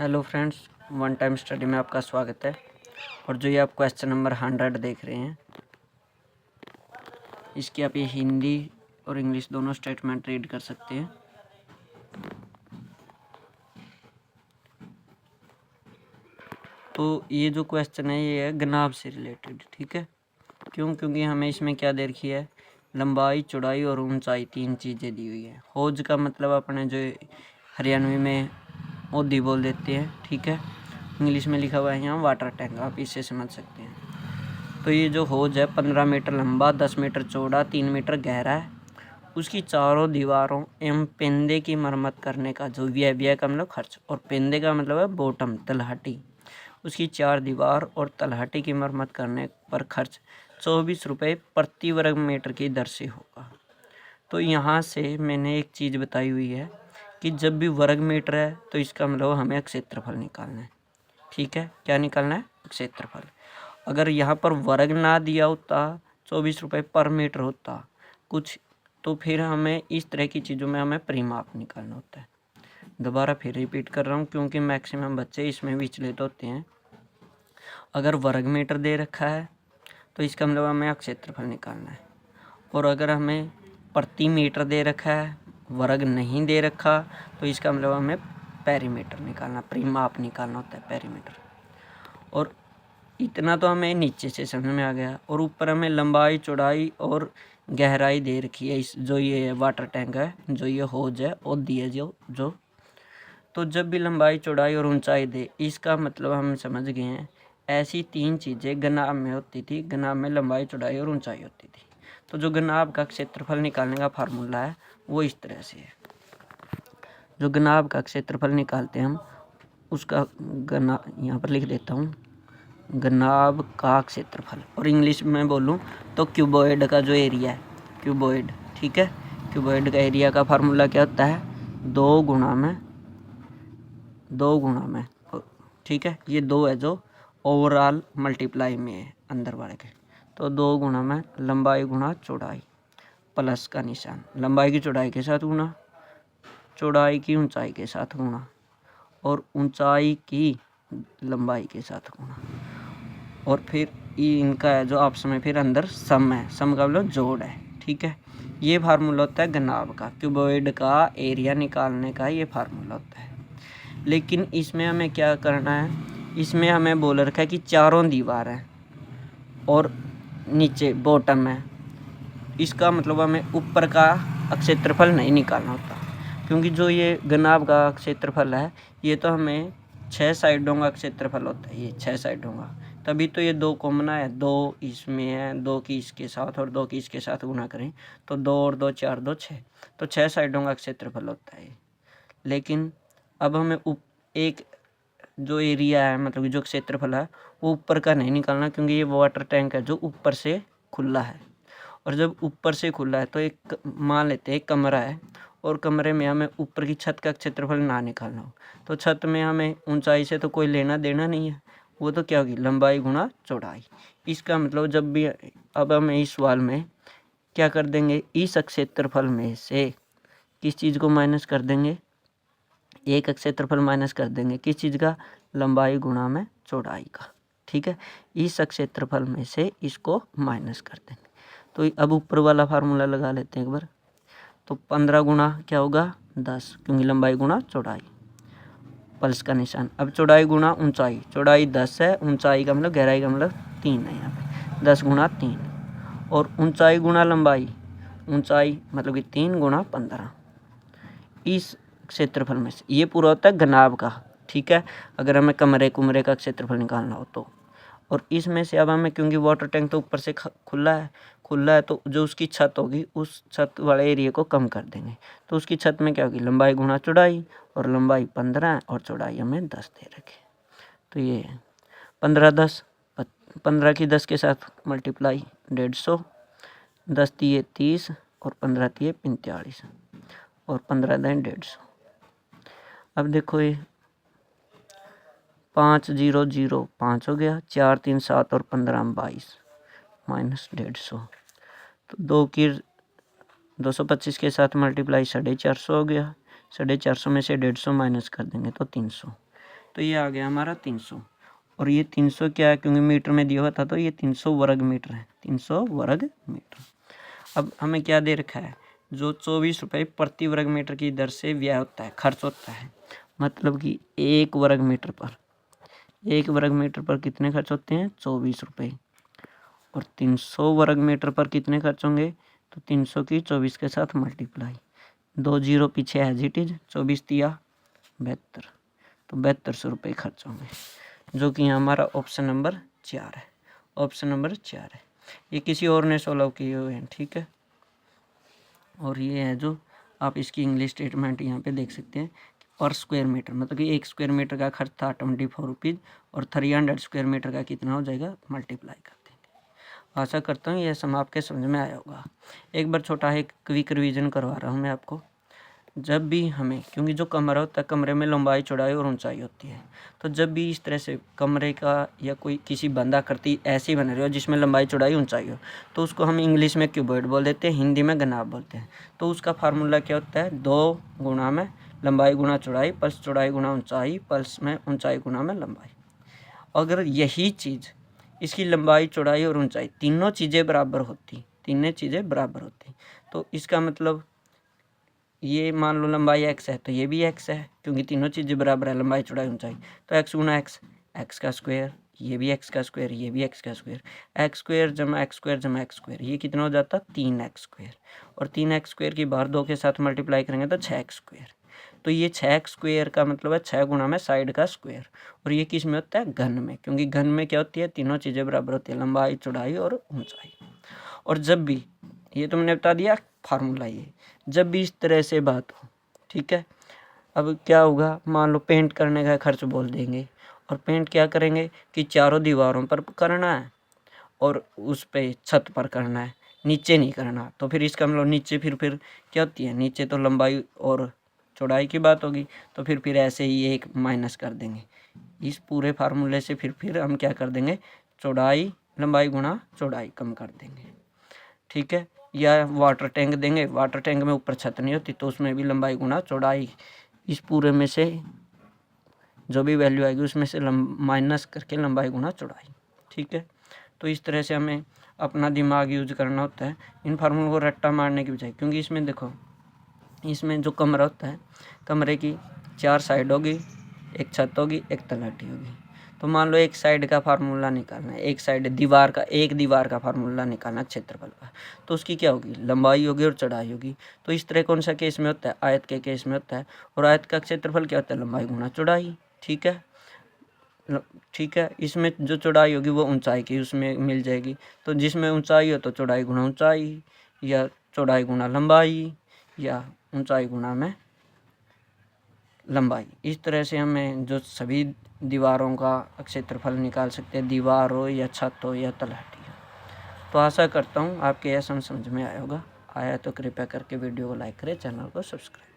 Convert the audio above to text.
Hello friends, one time study में आपका स्वागत है। और जो ये आप क्वेश्चन नंबर 100 देख रहे हैं, इसकी आप ये हिंदी और इंग्लिश दोनों स्टेटमेंट रीड कर सकते हैं। तो ये जो क्वेश्चन है ये है गनाब से रिलेटेड, ठीक है। क्योंकि हमें इसमें क्या दे रखी है, लंबाई, चौड़ाई और ऊंचाई, 3 चीज़ें दी हुई है। हौज का मतलब अपने जो हरियाणवी में ओदी बोल देते हैं, ठीक है। इंग्लिश में लिखा हुआ है यहाँ वाटर टैंक, आप इससे समझ सकते हैं। तो ये जो हौज है 15 मीटर लंबा, 10 मीटर चौड़ा, 3 मीटर गहरा है। उसकी चारों दीवारों एवं पेंदे की मरम्मत करने का जो व्यय का मतलब खर्च, और पेंदे का मतलब है बॉटम, तलहटी। उसकी 4 दीवार और तलहटी की मरम्मत करने पर खर्च 24 रुपये प्रति वर्ग मीटर की दर से होगा। तो यहाँ से मैंने एक चीज़ बताई हुई है कि जब भी वर्ग मीटर है तो इसका मतलब हमें क्षेत्रफल निकालना है, ठीक है। क्या निकालना है? क्षेत्रफल। अगर यहाँ पर वर्ग ना दिया होता, 24 रुपये पर मीटर होता कुछ, तो फिर हमें इस तरह की चीज़ों में हमें परिमाप निकालना होता है। दोबारा फिर रिपीट कर रहा हूँ क्योंकि मैक्सिमम बच्चे इसमें विचलित होते हैं। अगर वर्ग मीटर दे रखा है तो इसका मतलब हमें क्षेत्रफल निकालना है, और अगर हमें प्रति मीटर दे रखा है, वर्ग नहीं दे रखा, तो इसका मतलब हमें पेरीमीटर निकालना, परिमाप निकालना होता है, पेरीमीटर। और इतना तो हमें नीचे से समझ में आ गया। और ऊपर हमें लंबाई, चौड़ाई और गहराई दे रखी है। इस जो ये वाटर टैंक है, जो ये हौज है, और दी है जो तो जब भी लंबाई, चौड़ाई और ऊंचाई दे, इसका मतलब हम समझ गए हैं। ऐसी 3 चीज़ें गनाब में होती थी। गनाब में लंबाई, चौड़ाई और ऊंचाई होती थी। तो जो गनाब का क्षेत्रफल निकालने का फार्मूला है वो इस तरह से है। जो गनाब का क्षेत्रफल निकालते हैं हम, उसका गना यहाँ पर लिख देता हूँ, गनाब का क्षेत्रफल। और इंग्लिश में बोलूँ तो क्यूबॉइड का जो एरिया है, क्यूबॉइड, ठीक है। क्यूबॉइड का एरिया का फार्मूला क्या होता है? 2 गुणा में, ठीक है। ये 2 है जो ओवरऑल मल्टीप्लाई में है अंदर वाले के। तो 2 गुणा में लंबाई गुणा चौड़ाई, प्लस का निशान, लंबाई की चौड़ाई के साथ गुणा, चौड़ाई की ऊंचाई के साथ गुणा, और ऊंचाई की लंबाई के साथ गुणा। और फिर इनका है जो आपस में फिर अंदर सम है, सम का मतलब जोड़ है, ठीक है। ये फार्मूला होता है गनाब का, क्यूबॉइड का एरिया निकालने का ये फार्मूला होता है। लेकिन इसमें हमें क्या करना है, इसमें हमें बोल रखा है कि चारों दीवार है और नीचे बॉटम है। इसका मतलब हमें ऊपर का क्षेत्रफल नहीं निकालना होता, क्योंकि जो ये गनाब का क्षेत्रफल है ये तो हमें 6 साइडों का क्षेत्रफल होता है। ये 6 साइडों का, तभी तो ये 2 कॉमन है, 2 इसमें है, 2 की इसके साथ और 2 की इसके साथ गुना करें तो 2 और 2 4, 2 6, तो 6 साइडों का क्षेत्रफल होता है। लेकिन अब हमें एक जो एरिया है, मतलब कि जो क्षेत्रफल है, वो ऊपर का नहीं निकालना, क्योंकि ये वाटर टैंक है जो ऊपर से खुला है। और जब ऊपर से खुला है तो एक मान लेते हैं एक कमरा है, और कमरे में हमें ऊपर की छत का क्षेत्रफल ना निकालना हो, तो छत में हमें ऊंचाई से तो कोई लेना देना नहीं है, वो तो क्या होगी, लंबाई गुणा चौड़ाई। इसका मतलब जब भी अब हम इस सवाल में क्या कर देंगे, इस क्षेत्रफल में से किस चीज़ को माइनस कर देंगे, एक क्षेत्रफल माइनस कर देंगे, किस चीज़ का, लंबाई गुणा में चौड़ाई का, ठीक है। इस क्षेत्रफल में से इसको माइनस कर देंगे। तो अब ऊपर वाला फार्मूला लगा लेते हैं एक बार। तो 15 गुणा क्या होगा, 10, क्योंकि लंबाई गुणा चौड़ाई, प्लस का निशान। अब चौड़ाई गुणा ऊंचाई, चौड़ाई 10 है, ऊंचाई का मतलब, गहराई का मतलब 3 है यहाँ पे, 10 गुणा 3, और ऊंचाई गुणा लंबाई, ऊंचाई मतलब कि 3 गुणा 15। इस क्षेत्रफल में से ये पूरा होता है गनाब का, ठीक है। अगर हमें कमरे कुमरे का क्षेत्रफल निकालना हो तो, और इसमें से अब हमें, क्योंकि वाटर टैंक तो ऊपर से खुला है, तो जो उसकी छत होगी उस छत वाले एरिया को कम कर देंगे। तो उसकी छत में क्या होगी, लंबाई गुणा चौड़ाई, और लंबाई 15 है और चौड़ाई हमें 10 दे रखे। तो ये 15 10, 15 की 10 के साथ मल्टीप्लाई 150, 10 दिए 30 और 15 दिए 45, और 15 दें 150। अब देखो ये 5 0 0 5 हो गया, 4 3 7 और 15 22, माइनस 150। तो 2 की 225 के साथ मल्टीप्लाई 450 हो गया, 450 में से 150 माइनस कर देंगे तो 300। तो ये आ गया हमारा 300। और ये 300 क्या है, क्योंकि मीटर में दिया हुआ था तो ये 300 वर्ग मीटर है, 300 वर्ग मीटर। अब हमें क्या दे रखा है, जो 24 रुपये प्रति वर्ग मीटर की दर से व्यय होता है, खर्च होता है, मतलब कि 1 वर्ग मीटर पर कितने खर्च होते हैं, 24 रुपये। और 300 वर्ग मीटर पर कितने खर्च होंगे, तो 300 की 24 के साथ मल्टीप्लाई, 2 जीरो पीछे एज इट इज, 24 दिया 72, तो 7200 रुपये खर्च होंगे, जो कि हमारा ऑप्शन नंबर 4 है। ऑप्शन नंबर 4 है, ये किसी और ने सॉल्व किए हुए हैं, ठीक है। और ये है जो आप इसकी इंग्लिश स्टेटमेंट यहाँ पे देख सकते हैं, पर स्क्वायर मीटर, मतलब कि 1 स्क्वायर मीटर का खर्च था 24 रुपीज़, और 300 स्क्वायर मीटर का कितना हो जाएगा, मल्टीप्लाई कर देंगे। आशा करता हूँ यह सम आपके समझ में आया होगा। एक बार छोटा एक क्विक रिवीजन करवा रहा हूँ मैं आपको। जब भी हमें, क्योंकि जो कमरा होता है, कमरे में लंबाई चौड़ाई और ऊंचाई होती है, तो जब भी इस तरह से कमरे का या कोई किसी बंदाकृति ऐसी बन रही हो जिसमें लंबाई चौड़ाई ऊंचाई हो, तो उसको हम इंग्लिश में क्यूबॉइड बोल देते हैं, हिंदी में घनाभ बोलते हैं। तो उसका फार्मूला क्या होता है, 2 गुणा में लंबाई गुणा चौड़ाई प्लस चौड़ाई गुणा ऊंचाई प्लस में ऊंचाई गुणा में लंबाई। अगर यही चीज़, इसकी लंबाई चौड़ाई और ऊंचाई तीनों चीज़ें बराबर होती, तो इसका मतलब ये मान लो लंबाई x है तो ये भी x है, क्योंकि तीनों चीज़ें बराबर है, लंबाई चौड़ाई ऊंचाई, तो x गुना x का स्क्वायर, ये भी x का स्क्वायर, ये भी x का स्क्वायर, x स्क्वायर जमा x स्क्वायर जमा x स्क्वायर, ये कितना हो जाता, 3x स्क्वायर। और 3x स्क्वायर की बाहर 2 के साथ मल्टीप्लाई करेंगे तो 6x स्क्वायर। तो ये 6x स्क्वायर का मतलब है 6 गुना में साइड का स्क्वायर। और ये किस में होता है, घन में, क्योंकि घन में क्या होती है, तीनों चीज़ें बराबर होती है, लंबाई चौड़ाई और ऊंचाई। और जब भी, ये तुमने बता दिया फार्मूला, ये जब भी इस तरह से बात हो, ठीक है। अब क्या होगा, मान लो पेंट करने का खर्च बोल देंगे, और पेंट क्या करेंगे कि चारों दीवारों पर करना है और उस पे छत पर करना है, नीचे नहीं करना। तो फिर इसका मतलब नीचे फिर क्या होती है, नीचे तो लंबाई और चौड़ाई की बात होगी, तो फिर ऐसे ही एक माइनस कर देंगे इस पूरे फार्मूले से। फिर हम क्या कर देंगे, चौड़ाई लंबाई गुणा चौड़ाई कम कर देंगे, ठीक है। या वाटर टैंक देंगे, वाटर टैंक में ऊपर छत नहीं होती, तो उसमें भी लंबाई गुणा चौड़ाई, इस पूरे में से जो भी वैल्यू आएगी उसमें से माइनस करके लंबाई गुणा चौड़ाई, ठीक है। तो इस तरह से हमें अपना दिमाग यूज करना होता है इन फार्मूलों को रट्टा मारने की बजाय। क्योंकि इसमें देखो, इसमें जो कमरा होता है, कमरे की 4 साइड होगी, एक छत होगी, एक तलहटी होगी। तो मान लो एक साइड का फार्मूला निकालना है, एक साइड दीवार का फार्मूला निकालना क्षेत्रफल का, तो उसकी क्या होगी, लंबाई होगी और चौड़ाई होगी। तो इस तरह कौन सा केस में होता है, आयत के केस में होता है। और आयत का क्षेत्रफल क्या होता है, लंबाई गुणा चौड़ाई, ठीक है। इसमें जो चौड़ाई होगी वो ऊंचाई की उसमें मिल जाएगी। तो जिसमें ऊंचाई हो तो चौड़ाई गुणा ऊंचाई, या चौड़ाई गुणा लंबाई, या ऊंचाई गुणा में लंबाई। इस तरह से हमें जो सभी दीवारों का क्षेत्रफल निकाल सकते हैं, दीवार हो या छत हो या तलहटी हो। तो आशा करता हूँ आपके यह समझ में आया होगा। आया तो कृपया करके वीडियो को लाइक करें, चैनल को सब्सक्राइब।